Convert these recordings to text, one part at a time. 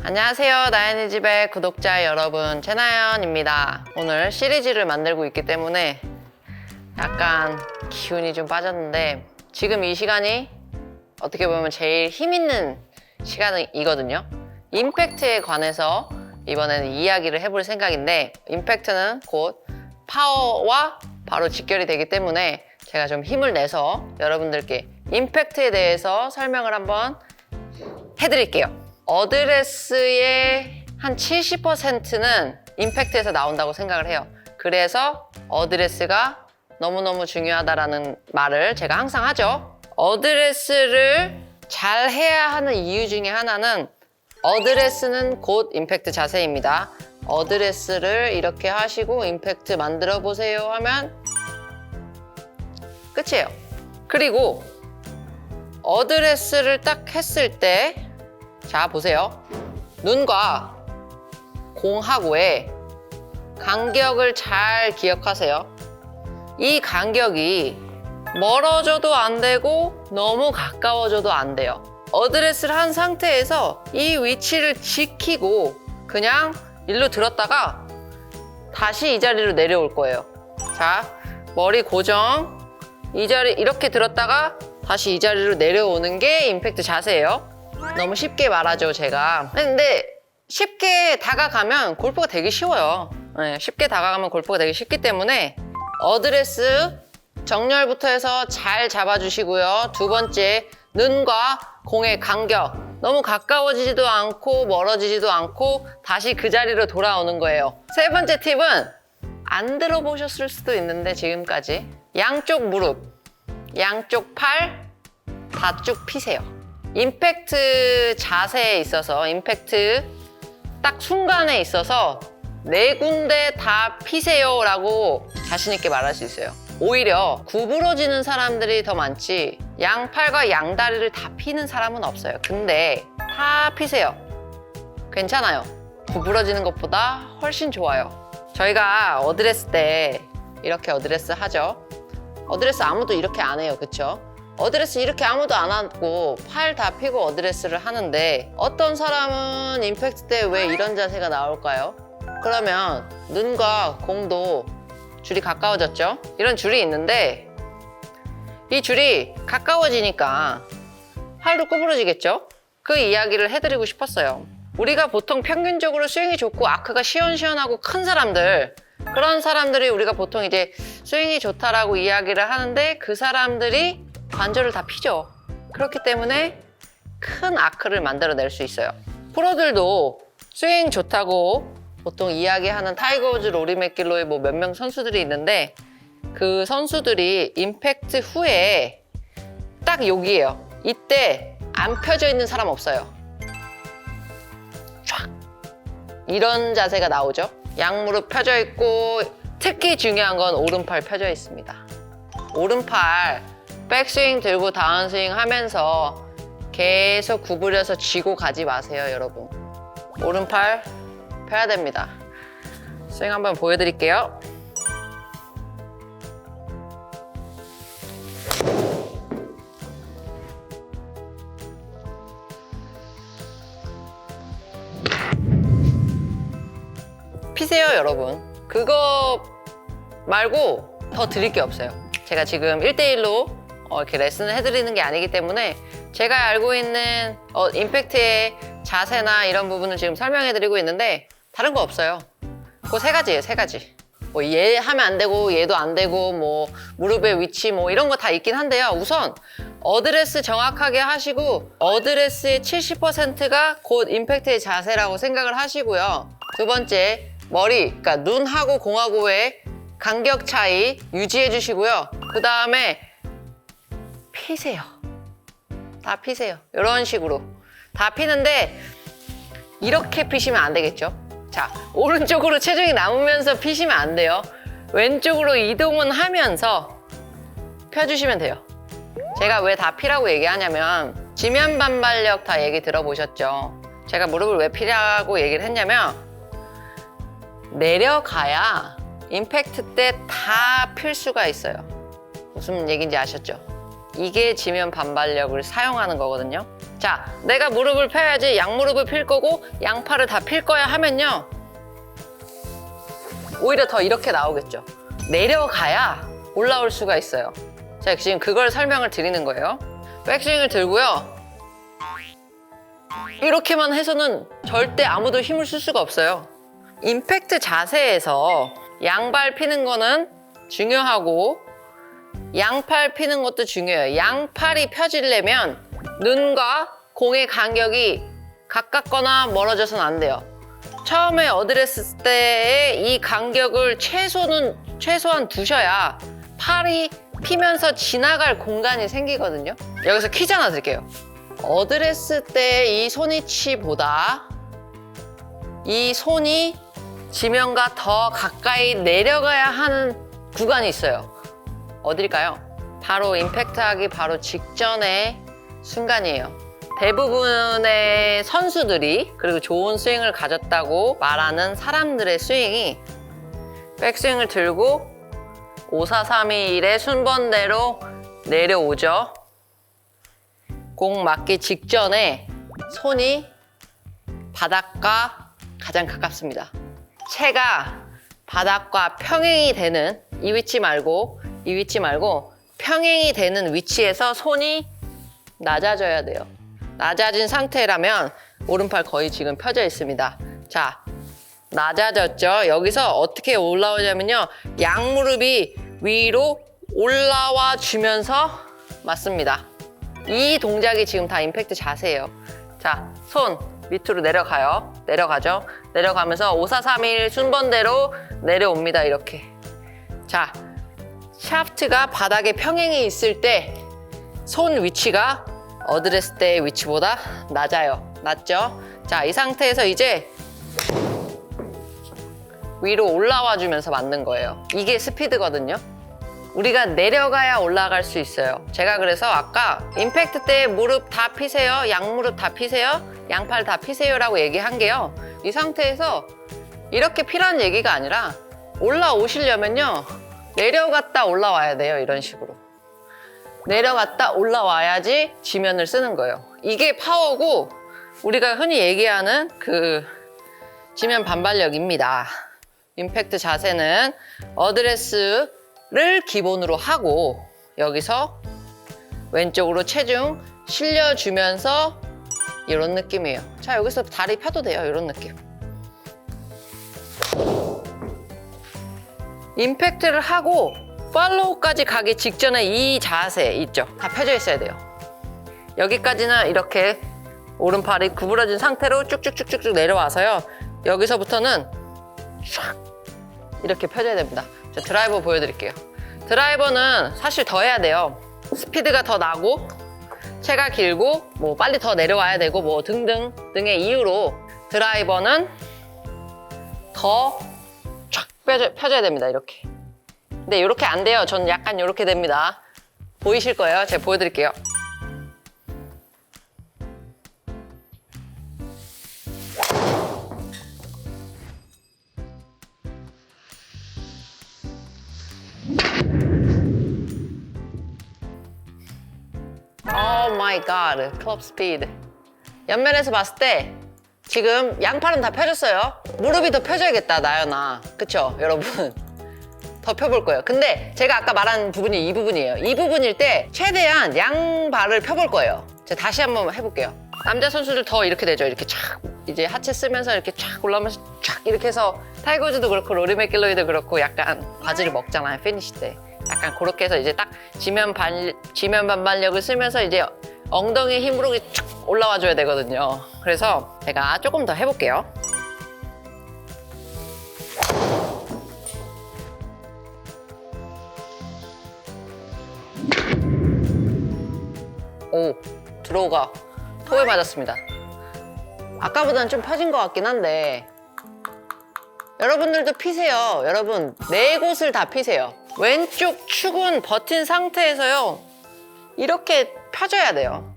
안녕하세요. 나연이 집의 구독자 여러분, 채나연입니다. 오늘 시리즈를 만들고 있기 때문에 약간 기운이 좀 빠졌는데 지금 이 시간이 어떻게 보면 제일 힘 있는 시간이거든요. 임팩트에 관해서 이번에는 이야기를 해볼 생각인데, 임팩트는 곧 파워와 바로 직결이 되기 때문에 제가 좀 힘을 내서 여러분들께 임팩트에 대해서 설명을 한번 해드릴게요. 어드레스의 한 70%는 임팩트에서 나온다고 생각을 해요. 그래서 어드레스가 너무너무 중요하다라는 말을 제가 항상 하죠. 어드레스를 잘 해야 하는 이유 중에 하나는 어드레스는 곧 임팩트 자세입니다. 어드레스를 이렇게 하시고 임팩트 만들어 보세요 하면 끝이에요. 그리고 어드레스를 딱 했을 때, 자 보세요. 눈과 공하고의 간격을 잘 기억하세요. 이 간격이 멀어져도 안 되고 너무 가까워져도 안 돼요. 어드레스를 한 상태에서 이 위치를 지키고 그냥 일로 들었다가 다시 이 자리로 내려올 거예요. 자, 머리 고정. 이 자리 이렇게 들었다가 다시 이 자리로 내려오는 게 임팩트 자세예요. 너무 쉽게 말하죠, 제가. 근데 쉽게 다가가면 골프가 되게 쉬워요. 네, 쉽게 다가가면 골프가 되게 쉽기 때문에 어드레스 정렬부터 해서 잘 잡아주시고요. 두 번째, 눈과 공의 간격. 너무 가까워지지도 않고 멀어지지도 않고 다시 그 자리로 돌아오는 거예요. 세 번째 팁은 안 들어보셨을 수도 있는데 지금까지 양쪽 무릎, 양쪽 팔 다 쭉 피세요. 임팩트 자세에 있어서, 임팩트 딱 순간에 있어서 네 군데 다 피세요 라고 자신있게 말할 수 있어요. 오히려 구부러지는 사람들이 더 많지 양팔과 양다리를 다 피는 사람은 없어요. 근데 다 피세요. 괜찮아요. 구부러지는 것보다 훨씬 좋아요. 저희가 어드레스 때 이렇게 어드레스 하죠. 어드레스 아무도 이렇게 안 해요. 그쵸? 어드레스 이렇게 아무도 안 하고 팔 다 펴고 어드레스를 하는데 어떤 사람은 임팩트 때 왜 이런 자세가 나올까요? 그러면 눈과 공도 줄이 가까워졌죠? 이런 줄이 있는데 이 줄이 가까워지니까 팔도 구부러지겠죠? 그 이야기를 해드리고 싶었어요. 우리가 보통 평균적으로 스윙이 좋고 아크가 시원시원하고 큰 사람들, 그런 사람들이 우리가 보통 이제 스윙이 좋다라고 이야기를 하는데 그 사람들이 관절을 다 피죠. 그렇기 때문에 큰 아크를 만들어낼 수 있어요. 프로들도 스윙 좋다고 보통 이야기하는 타이거 우즈, 로리 맥길로이 뭐 몇 명 선수들이 있는데 그 선수들이 임팩트 후에 딱 여기에요. 이때 안 펴져 있는 사람 없어요. 쫙 이런 자세가 나오죠. 양무릎 펴져 있고 특히 중요한 건 오른팔 펴져 있습니다. 오른팔 백스윙 들고 다운스윙 하면서 계속 구부려서 쥐고 가지 마세요, 여러분. 오른팔 펴야 됩니다. 스윙 한번 보여드릴게요. 피세요, 여러분. 그거 말고 더 드릴 게 없어요. 제가 지금 1대1로 이렇게 레슨을 해드리는 게 아니기 때문에 제가 알고 있는 임팩트의 자세나 이런 부분을 지금 설명해드리고 있는데 다른 거 없어요. 그 세 가지예요, 세 가지. 뭐 얘 하면 안 되고 얘도 안 되고 뭐 무릎의 위치 뭐 이런 거 다 있긴 한데요. 우선 어드레스 정확하게 하시고 어드레스의 70%가 곧 임팩트의 자세라고 생각을 하시고요. 두 번째, 머리, 그러니까 눈하고 공하고의 간격 차이 유지해 주시고요. 그 다음에 피세요. 다 피세요. 이런 식으로 다 피는데 이렇게 피시면 안 되겠죠. 자, 오른쪽으로 체중이 남으면서 피시면 안 돼요. 왼쪽으로 이동은 하면서 펴주시면 돼요. 제가 왜 다 피라고 얘기하냐면 지면 반발력 다 얘기 들어보셨죠? 제가 무릎을 왜 피라고 얘기를 했냐면 내려가야 임팩트 때 다 필 수가 있어요. 무슨 얘기인지 아셨죠? 이게 지면 반발력을 사용하는 거거든요. 자, 내가 무릎을 펴야지 양무릎을 필 거고 양팔을 다 필 거야 하면요. 오히려 더 이렇게 나오겠죠. 내려가야 올라올 수가 있어요. 제가 지금 그걸 설명을 드리는 거예요. 백스윙을 들고요. 이렇게만 해서는 절대 아무도 힘을 쓸 수가 없어요. 임팩트 자세에서 양발 피는 거는 중요하고 양팔 피는 것도 중요해요. 양팔이 펴지려면 눈과 공의 간격이 가깝거나 멀어져서는 안 돼요. 처음에 어드레스 때의 이 간격을 최소한 두셔야 팔이 피면서 지나갈 공간이 생기거든요. 여기서 퀴즈 하나 드릴게요. 어드레스 때 이 손위치보다 이 손이 지면과 더 가까이 내려가야 하는 구간이 있어요. 어딜까요? 바로 임팩트하기 바로 직전의 순간이에요. 대부분의 선수들이 그리고 좋은 스윙을 가졌다고 말하는 사람들의 스윙이 백스윙을 들고 5, 4, 3, 2, 1의 순번대로 내려오죠. 공 맞기 직전에 손이 바닥과 가장 가깝습니다. 채가 바닥과 평행이 되는 이 위치 말고 평행이 되는 위치에서 손이 낮아져야 돼요. 낮아진 상태라면 오른팔 거의 지금 펴져 있습니다. 자, 낮아졌죠? 여기서 어떻게 올라오냐면요. 양무릎이 위로 올라와 주면서 맞습니다. 이 동작이 지금 다 임팩트 자세예요. 자, 손 밑으로 내려가요. 내려가죠? 내려가면서 5, 4, 3, 1 순번대로 내려옵니다. 이렇게. 자, 샤프트가 바닥에 평행이 있을 때 손 위치가 어드레스 때의 위치보다 낮아요. 낮죠? 자, 이 상태에서 이제 위로 올라와 주면서 맞는 거예요. 이게 스피드거든요. 우리가 내려가야 올라갈 수 있어요. 제가 그래서 아까 임팩트 때 무릎 다 피세요. 양무릎 다 피세요. 양팔 다 피세요 라고 얘기한 게요. 이 상태에서 이렇게 피라는 얘기가 아니라 올라오시려면요. 내려갔다 올라와야 돼요. 이런 식으로. 내려갔다 올라와야지 지면을 쓰는 거예요. 이게 파워고 우리가 흔히 얘기하는 그 지면 반발력입니다. 임팩트 자세는 어드레스를 기본으로 하고 여기서 왼쪽으로 체중 실려주면서 이런 느낌이에요. 자, 여기서 다리 펴도 돼요. 이런 느낌. 임팩트를 하고 팔로우까지 가기 직전에 이 자세 있죠? 다 펴져 있어야 돼요. 여기까지는 이렇게 오른팔이 구부러진 상태로 쭉쭉쭉쭉 내려와서요. 여기서부터는 쫙 이렇게 펴져야 됩니다. 자, 드라이버 보여드릴게요. 드라이버는 사실 더 해야 돼요. 스피드가 더 나고 체가 길고 뭐 빨리 더 내려와야 되고 뭐 등등 등의 이유로 드라이버는 더 쫙 펴져야 됩니다. 이렇게. 근데 이렇게 안 돼요. 전 약간 이렇게 됩니다. 보이실 거예요. 제가 보여드릴게요. 오 마이 갓, 클럽 스피드. 옆면에서 봤을 때 지금 양팔은 다 펴졌어요. 무릎이 더 펴져야겠다, 나연아. 그쵸, 여러분? 더 펴볼 거예요. 근데 제가 아까 말한 부분이 이 부분이에요. 이 부분일 때 최대한 양발을 펴볼 거예요. 제가 다시 한번 해볼게요. 남자 선수들 더 이렇게 되죠. 이렇게 촥 이제 하체 쓰면서 이렇게 촥 올라오면서 촥 이렇게 해서 타이거즈도 그렇고 로리 맥길로이도 그렇고 약간 바지를 먹잖아요. 피니시 때. 약간 그렇게 해서 이제 딱 지면 반발력을 쓰면서 이제 엉덩이 힘으로 쫙 올라와 줘야 되거든요. 그래서 제가 조금 더 해볼게요. 오, 드로우가 토에 맞았습니다. 아까보다는 좀 펴진 것 같긴 한데 여러분들도 피세요. 여러분, 네 곳을 다 피세요. 왼쪽 축은 버틴 상태에서요. 이렇게 펴져야 돼요.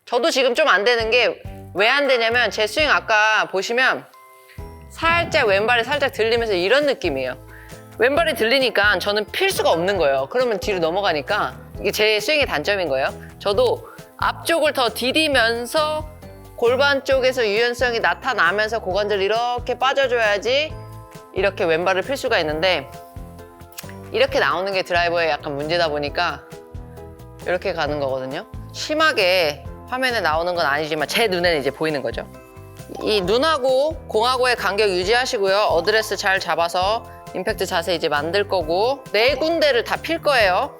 저도 지금 좀 안 되는 게 왜 안 되냐면 제 스윙 아까 보시면 살짝 왼발이 살짝 들리면서 이런 느낌이에요. 왼발이 들리니까 저는 필 수가 없는 거예요. 그러면 뒤로 넘어가니까 이게 제 스윙의 단점인 거예요. 저도 앞쪽을 더 디디면서 골반 쪽에서 유연성이 나타나면서 고관절 이렇게 빠져줘야지 이렇게 왼발을 필 수가 있는데 이렇게 나오는 게 드라이버의 약간 문제다 보니까 이렇게 가는 거거든요. 심하게 화면에 나오는 건 아니지만 제 눈에는 이제 보이는 거죠. 이 눈하고 공하고의 간격 유지하시고요. 어드레스 잘 잡아서 임팩트 자세 이제 만들 거고 4군데를 다 필 거예요.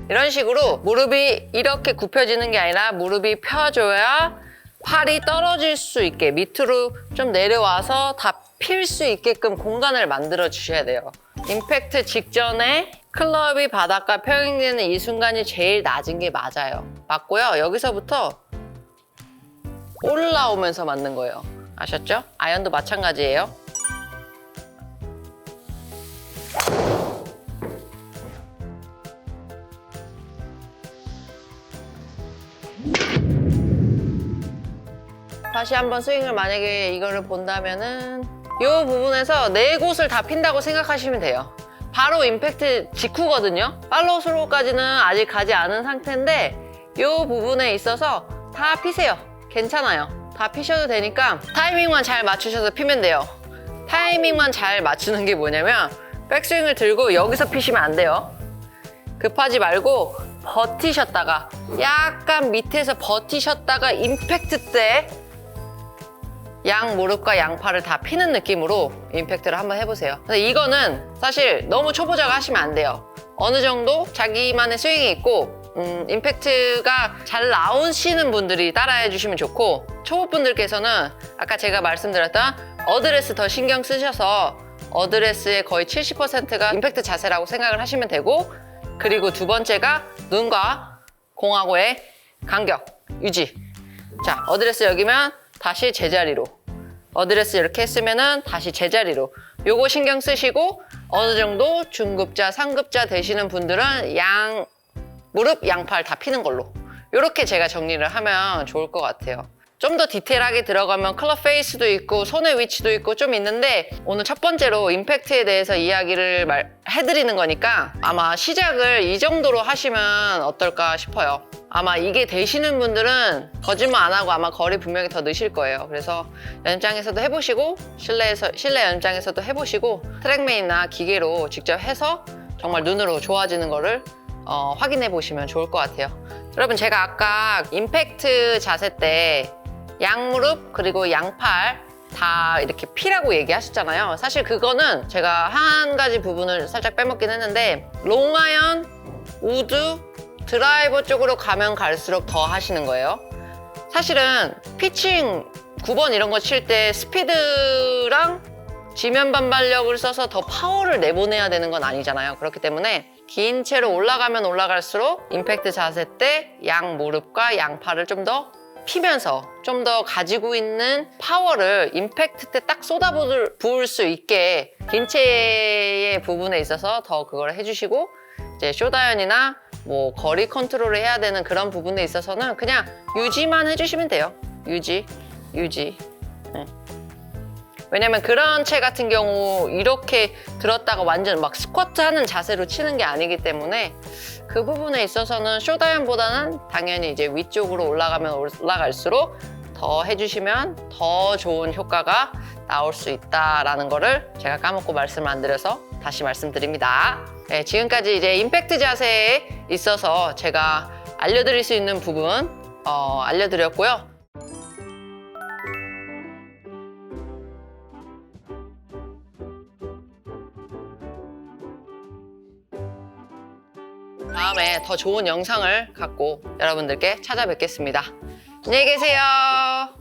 이런 식으로 무릎이 이렇게 굽혀지는 게 아니라 무릎이 펴줘야 팔이 떨어질 수 있게 밑으로 좀 내려와서 다 필 수 있게끔 공간을 만들어 주셔야 돼요. 임팩트 직전에 클럽이 바닥과 평행되는 이 순간이 제일 낮은 게 맞아요. 맞고요. 여기서부터 올라오면서 맞는 거예요. 아셨죠? 아이언도 마찬가지예요. 다시 한번 스윙을 만약에 이거를 본다면은 이 부분에서 4곳을 다 핀다고 생각하시면 돼요. 바로 임팩트 직후거든요. 팔로우 스로우까지는 아직 가지 않은 상태인데 이 부분에 있어서 다 피세요. 괜찮아요. 다 피셔도 되니까 타이밍만 잘 맞추셔서 피면 돼요. 타이밍만 잘 맞추는 게 뭐냐면 백스윙을 들고 여기서 피시면 안 돼요. 급하지 말고 버티셨다가 약간 밑에서 버티셨다가 임팩트 때 양 무릎과 양팔을 다 피는 느낌으로 임팩트를 한번 해보세요. 근데 이거는 사실 너무 초보자가 하시면 안 돼요. 어느 정도 자기만의 스윙이 있고 임팩트가 잘 나오시는 분들이 따라해 주시면 좋고 초보분들께서는 아까 제가 말씀드렸던 어드레스 더 신경 쓰셔서 어드레스의 거의 70%가 임팩트 자세라고 생각을 하시면 되고 그리고 두 번째가 눈과 공하고의 간격 유지. 자, 어드레스 여기면 다시 제자리로 어드레스 이렇게 했으면은 다시 제자리로 요거 신경 쓰시고 어느 정도 중급자, 상급자 되시는 분들은 양 무릎, 양팔 다 피는 걸로 이렇게 제가 정리를 하면 좋을 것 같아요. 좀 더 디테일하게 들어가면 클럽 페이스도 있고 손의 위치도 있고 좀 있는데 오늘 첫 번째로 임팩트에 대해서 이야기를 해드리는 거니까 아마 시작을 이 정도로 하시면 어떨까 싶어요. 아마 이게 되시는 분들은 거짓말 안 하고 아마 거리 분명히 더 넣으실 거예요. 그래서 연장에서도 해보시고 실내 연장에서도 해보시고 트랙맨이나 기계로 직접 해서 정말 눈으로 좋아지는 거를 확인해 보시면 좋을 것 같아요. 여러분 제가 아까 임팩트 자세 때 양무릎 그리고 양팔 다 이렇게 피라고 얘기하셨잖아요. 사실 그거는 제가 한 가지 부분을 살짝 빼먹긴 했는데 롱아이언, 우드, 드라이버 쪽으로 가면 갈수록 더 하시는 거예요. 사실은 피칭 9번 이런 거 칠 때 스피드랑 지면 반발력을 써서 더 파워를 내보내야 되는 건 아니잖아요. 그렇기 때문에 긴 채로 올라가면 올라갈수록 임팩트 자세 때 양 무릎과 양팔을 좀 더 피면서 좀 더 가지고 있는 파워를 임팩트 때 딱 쏟아부을 수 있게 긴 채의 부분에 있어서 더 그걸 해주시고 이제 숏아이언이나 뭐 거리 컨트롤을 해야 되는 그런 부분에 있어서는 그냥 유지만 해주시면 돼요. 유지. 네. 왜냐면 그런 채 같은 경우 이렇게 들었다가 완전 막 스쿼트 하는 자세로 치는 게 아니기 때문에 그 부분에 있어서는 숏아이언보다는 당연히 이제 위쪽으로 올라가면 올라갈수록 더 해주시면 더 좋은 효과가 나올 수 있다라는 거를 제가 까먹고 말씀을 안 드려서 다시 말씀드립니다. 네, 지금까지 이제 임팩트 자세에 있어서 제가 알려드릴 수 있는 부분 알려드렸고요. 다음에 더 좋은 영상을 갖고 여러분들께 찾아뵙겠습니다. 안녕히 계세요.